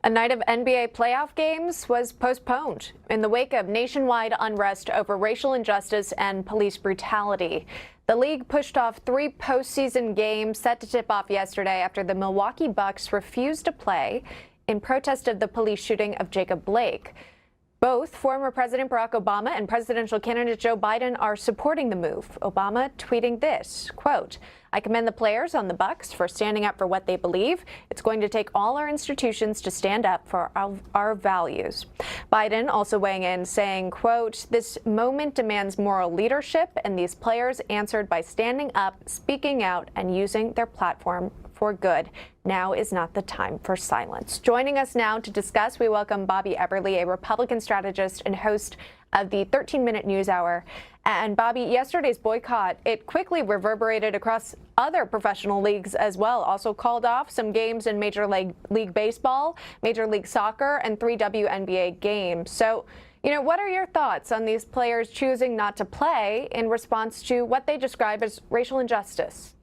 A night of NBA playoff games was postponed in the wake of nationwide unrest over racial injustice and police brutality. The league pushed off 3 postseason games set to tip off yesterday after the Milwaukee Bucks refused to play in protest of the police shooting of Jacob Blake. Both former President Barack Obama and presidential candidate Joe Biden are supporting the move. Obama tweeting this, quote, "I commend the players on the Bucks for standing up for what they believe. It's going to take all our institutions to stand up for our values." Biden also weighing in saying, quote, "This moment demands moral leadership, and these players answered by standing up, speaking out, and using their platform for good. Now is not the time for silence." Joining us now to discuss, we welcome Bobby Eberle, a Republican strategist and host of the 13-Minute News Hour. And Bobby, yesterday's boycott, it quickly reverberated across other professional leagues as well, also called off some games in Major League Baseball, Major League Soccer, and 3 WNBA games. So, what are your thoughts on these players choosing not to play in response to what they describe as racial injustice?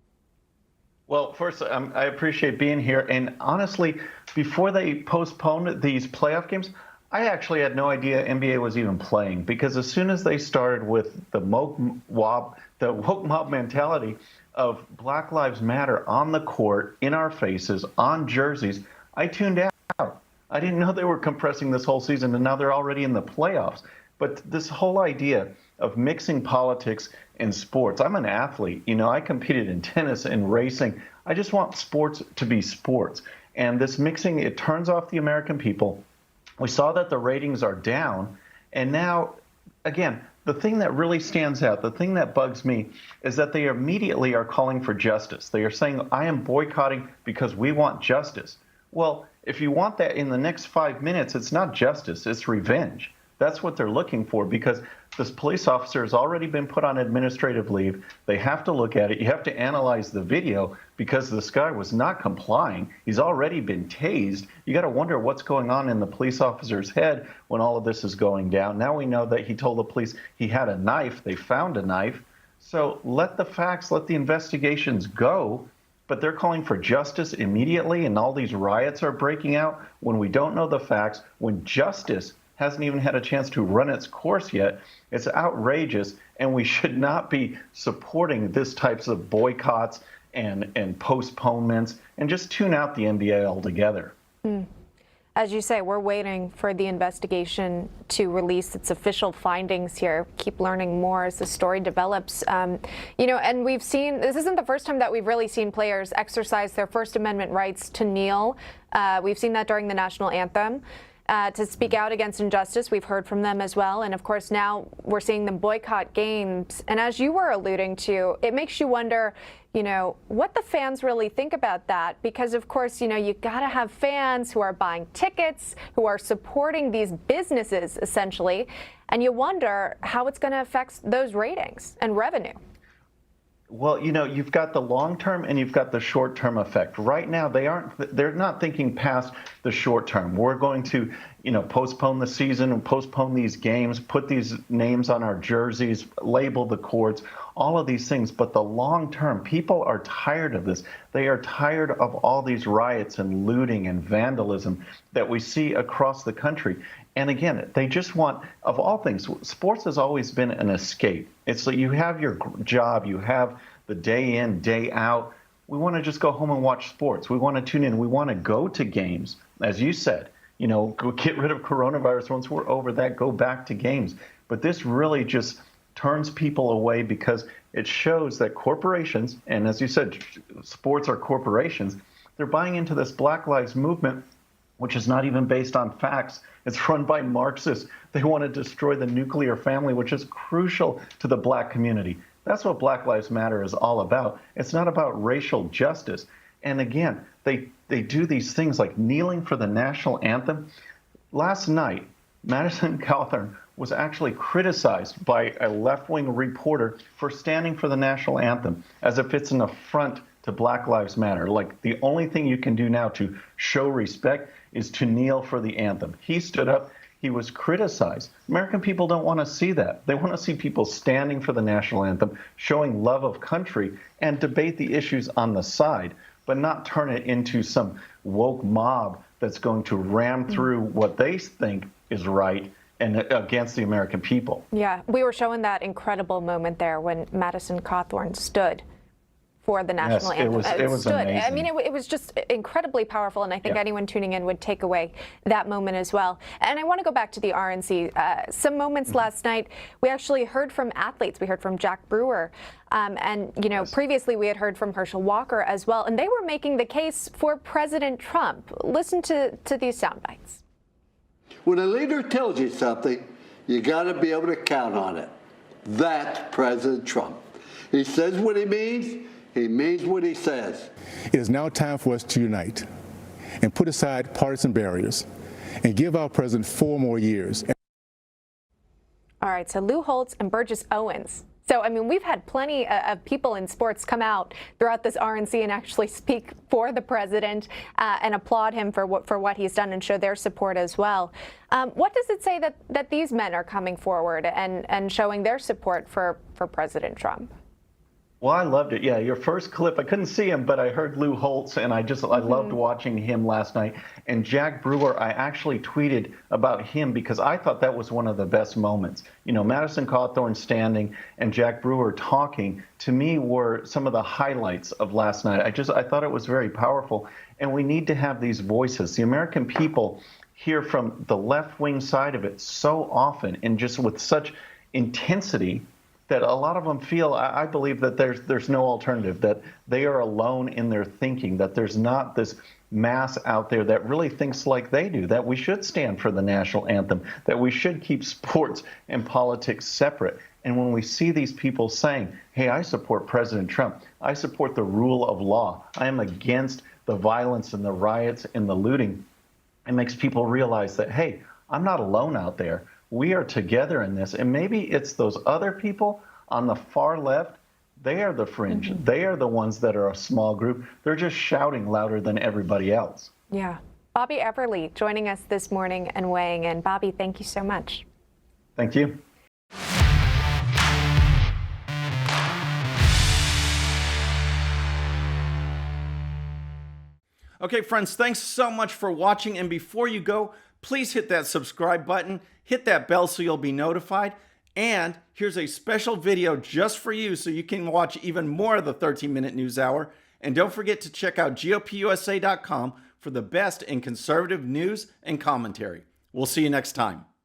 Well, first, I appreciate being here. And honestly, before they postponed these playoff games, I actually had no idea NBA was even playing, because as soon as they started with the woke mob mentality of Black Lives Matter on the court, in our faces, on jerseys, I tuned out. I didn't know they were compressing this whole season, and now they're already in the playoffs. But this whole idea of mixing politics and sports. I'm an athlete. I competed in tennis and racing. I just want sports to be sports. And this mixing, it turns off the American people. We saw that the ratings are down. And now, again, the thing that really stands out, the thing that bugs me, is that they immediately are calling for justice. They are saying, I am boycotting because we want justice. Well, if you want that in the next 5 minutes, it's not justice, it's revenge. That's what they're looking for, because this police officer has already been put on administrative leave. They have to look at it. You have to analyze the video, because this guy was not complying. He's already been tased. You got to wonder what's going on in the police officer's head when all of this is going down. Now we know that he told the police he had a knife. They found a knife. So let the facts, let the investigations go. But they're calling for justice immediately, and all these riots are breaking out when we don't know the facts, when justice hasn't even had a chance to run its course yet. It's outrageous, and we should not be supporting this types of boycotts and postponements, and just tune out the NBA altogether. As you say, we're waiting for the investigation to release its official findings here. Keep learning more as the story develops. And we've seen, this isn't the first time that we've really seen players exercise their First Amendment rights to kneel. We've seen that during the national anthem. To speak out against injustice. We've heard from them as well. And of course, now we're seeing them boycott games. And as you were alluding to, it makes you wonder, what the fans really think about that. Because of course, you got to have fans who are buying tickets, who are supporting these businesses essentially. And you wonder how it's going to affect those ratings and revenue. Well, you've got the long-term and you've got the short-term effect. Right now, they're not thinking past the short-term. We're going to, postpone the season and postpone these games, put these names on our jerseys, label the courts, all of these things. But the long-term, people are tired of this. They are tired of all these riots and looting and vandalism that we see across the country. And again, they just want, of all things, sports has always been an escape. It's like you have your job, you have the day in, day out. We want to just go home and watch sports. We want to tune in. We want to go to games. As you said, go get rid of coronavirus. Once we're over that, go back to games. But this really just turns people away, because it shows that corporations, and as you said, sports are corporations, they're buying into this Black Lives movement, which is not even based on facts. It's run by Marxists. They want to destroy the nuclear family, which is crucial to the Black community. That's what Black Lives Matter is all about. It's not about racial justice. And again, they do these things like kneeling for the national anthem. Last night, Madison Cawthorn was actually criticized by a left-wing reporter for standing for the national anthem, as if it's an affront to Black Lives Matter. Like, the only thing you can do now to show respect is to kneel for the anthem. He stood up. He was criticized. American people don't want to see that. They want to see people standing for the national anthem, showing love of country, and debate the issues on the side, but not turn it into some woke mob that's going to ram through what they think is right and against the American people. Yeah, we were showing that incredible moment there when Madison Cawthorn stood for the national anthem. It was amazing. I mean, it was just incredibly powerful, and I think anyone tuning in would take away that moment as well. And I want to go back to the RNC. Some moments last night, we actually heard from athletes. We heard from Jack Brewer, and previously we had heard from Herschel Walker as well, and they were making the case for President Trump. Listen to these sound bites. When a leader tells you something, you got to be able to count on it. That's President Trump. He says what he means. He means what he says. It is now time for us to unite and put aside partisan barriers and give our president 4 more years. All right, so Lou Holtz and Burgess Owens. So, I mean, we've had plenty of people in sports come out throughout this RNC and actually speak for the president and applaud him for what he's done and show their support as well. What does it say that these men are coming forward and showing their support for President Trump? Well, I loved it. Yeah, your first clip, I couldn't see him, but I heard Lou Holtz, and I loved watching him last night. And Jack Brewer, I actually tweeted about him because I thought that was one of the best moments. Madison Cawthorn standing and Jack Brewer talking, to me, were some of the highlights of last night. I thought it was very powerful, and we need to have these voices. The American people hear from the left-wing side of it so often and just with such intensity that a lot of them feel, I believe, that there's no alternative, that they are alone in their thinking, that there's not this mass out there that really thinks like they do, that we should stand for the national anthem, that we should keep sports and politics separate. And when we see these people saying, hey, I support President Trump, I support the rule of law, I am against the violence and the riots and the looting, it makes people realize that, hey, I'm not alone out there. We are together in this, and maybe it's those other people on the far left. They are the fringe. They are the ones that are a small group. They're just shouting louder than everybody else. Yeah. Bobby Eberle joining us this morning and weighing in. Bobby, thank you so much. Thank you. Okay, friends, thanks so much for watching. And before you go, please hit that subscribe button, hit that bell so you'll be notified. And here's a special video just for you so you can watch even more of the 13-minute news hour. And don't forget to check out GOPUSA.com for the best in conservative news and commentary. We'll see you next time.